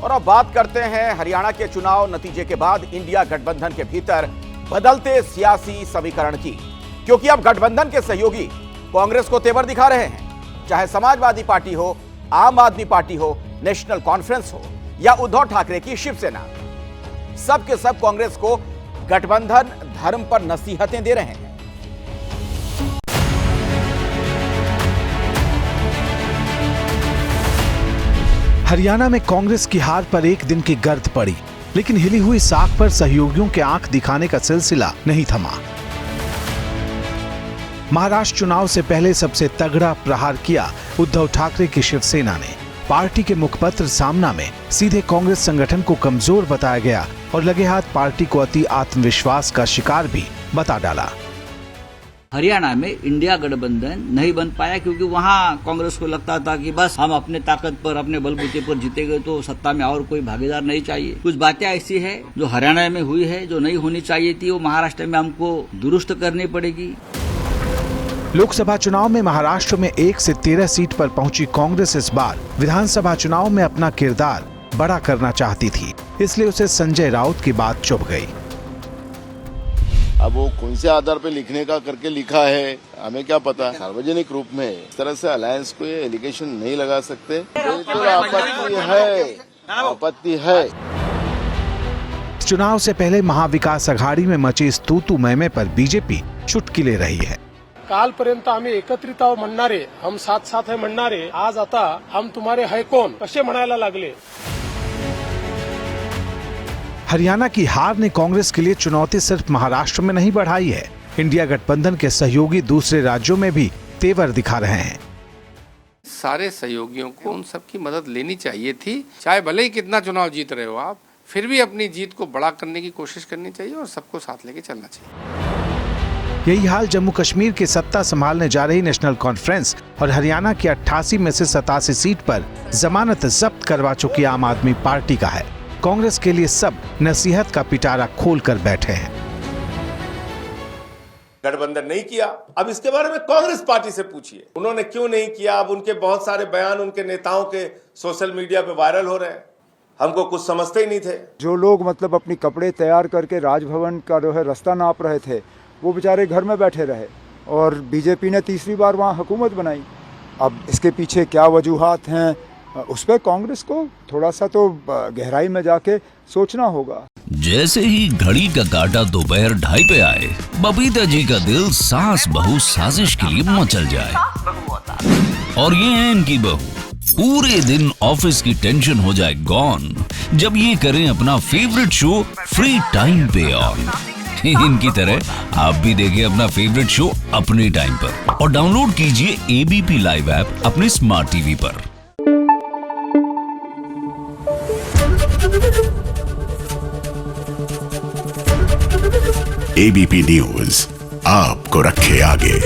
और अब बात करते हैं हरियाणा के चुनाव नतीजे के बाद इंडिया गठबंधन के भीतर बदलते सियासी समीकरण की, क्योंकि अब गठबंधन के सहयोगी कांग्रेस को तेवर दिखा रहे हैं। चाहे समाजवादी पार्टी हो, आम आदमी पार्टी हो, नेशनल कॉन्फ्रेंस हो या उद्धव ठाकरे की शिवसेना, सब के सब कांग्रेस को गठबंधन धर्म पर नसीहतें दे रहे हैं। हरियाणा में कांग्रेस की हार पर एक दिन की गर्द पड़ी, लेकिन हिली हुई साख पर सहयोगियों के आंख दिखाने का सिलसिला नहीं थमा। महाराष्ट्र चुनाव से पहले सबसे तगड़ा प्रहार किया उद्धव ठाकरे की शिवसेना ने। पार्टी के मुखपत्र सामना में सीधे कांग्रेस संगठन को कमजोर बताया गया और लगे हाथ पार्टी को अति आत्मविश्वास का शिकार भी बता डाला। हरियाणा में इंडिया गठबंधन नहीं बन पाया क्योंकि वहां कांग्रेस को लगता था कि बस हम अपने ताकत पर, अपने बलबूते पर जीतेंगे तो सत्ता में और कोई भागीदार नहीं चाहिए। कुछ बातें ऐसी है जो हरियाणा में हुई है, जो नहीं होनी चाहिए थी, वो महाराष्ट्र में हमको दुरुस्त करनी पड़ेगी। लोकसभा चुनाव में महाराष्ट्र में 1 से 13 सीट पर पहुंची कांग्रेस इस बार विधानसभा चुनाव में अपना किरदार बड़ा करना चाहती थी, इसलिए उसे संजय राउत की बात चुभ गई। अब वो कौन से आधार पे लिखने का करके लिखा है हमें क्या पता। सार्वजनिक रूप में इस तरह से अलायंस को ये एलिगेशन नहीं लगा सकते। बिल्कुल आपत्ति है। चुनाव से पहले महाविकास आघाड़ी में मची इस तू-तू मैं-मैं पर बीजेपी चुटकी ले रही है। कालपर्यंत आम्ही एकत्रित आहोत म्हणणारे, हम साथ साथ है म्हणणारे, आज आता हम तुम्हारे है कौन कसे म्हणायला लागले। हरियाणा की हार ने कांग्रेस के लिए चुनौती सिर्फ महाराष्ट्र में नहीं बढ़ाई है, इंडिया गठबंधन के सहयोगी दूसरे राज्यों में भी तेवर दिखा रहे हैं। सारे सहयोगियों को उन सबकी मदद लेनी चाहिए थी। चाहे भले ही कितना चुनाव जीत रहे हो आप, फिर भी अपनी जीत को बड़ा करने की कोशिश करनी चाहिए और सबको साथ लेके चलना चाहिए। यही हाल जम्मू कश्मीर की सत्ता संभालने जा रही नेशनल कॉन्फ्रेंस और हरियाणा की 88 में से 87 सीट पर जमानत जब्त करवा चुकी आम आदमी पार्टी का है। कांग्रेस के लिए सब नसीहत का पिटारा खोलकर बैठे हैं। गठबंधन नहीं किया, अब इसके बारे में कांग्रेस पार्टी से पूछिए उन्होंने क्यों नहीं किया। अब उनके बहुत सारे बयान उनके नेताओं के सोशल मीडिया पे वायरल हो रहे हैं, हमको कुछ समझते ही नहीं थे। जो लोग मतलब अपनी कपड़े तैयार करके राजभवन का जो है रास्ता नाप रहे थे, वो बेचारे घर में बैठे रहे और बीजेपी ने तीसरी बार वहाँ हुकूमत बनाई। अब इसके पीछे क्या वजूहात हैं, उस पर कांग्रेस को थोड़ा सा तो गहराई में जाके सोचना होगा। जैसे ही घड़ी का काटा दोपहर 2:30 पे आए, बबीता जी का दिल सास बहू साजिश के लिए मचल जाए। और ये है इनकी बहू, पूरे दिन ऑफिस की टेंशन हो जाए गॉन जब ये करें अपना फेवरेट शो फ्री टाइम पे ऑन। इनकी तरह आप भी देखिए अपना फेवरेट शो अपने टाइम पर और डाउनलोड कीजिए एबीपी लाइव ऐप अपने स्मार्ट टीवी पर। एबीपी न्यूज आपको रखे आगे।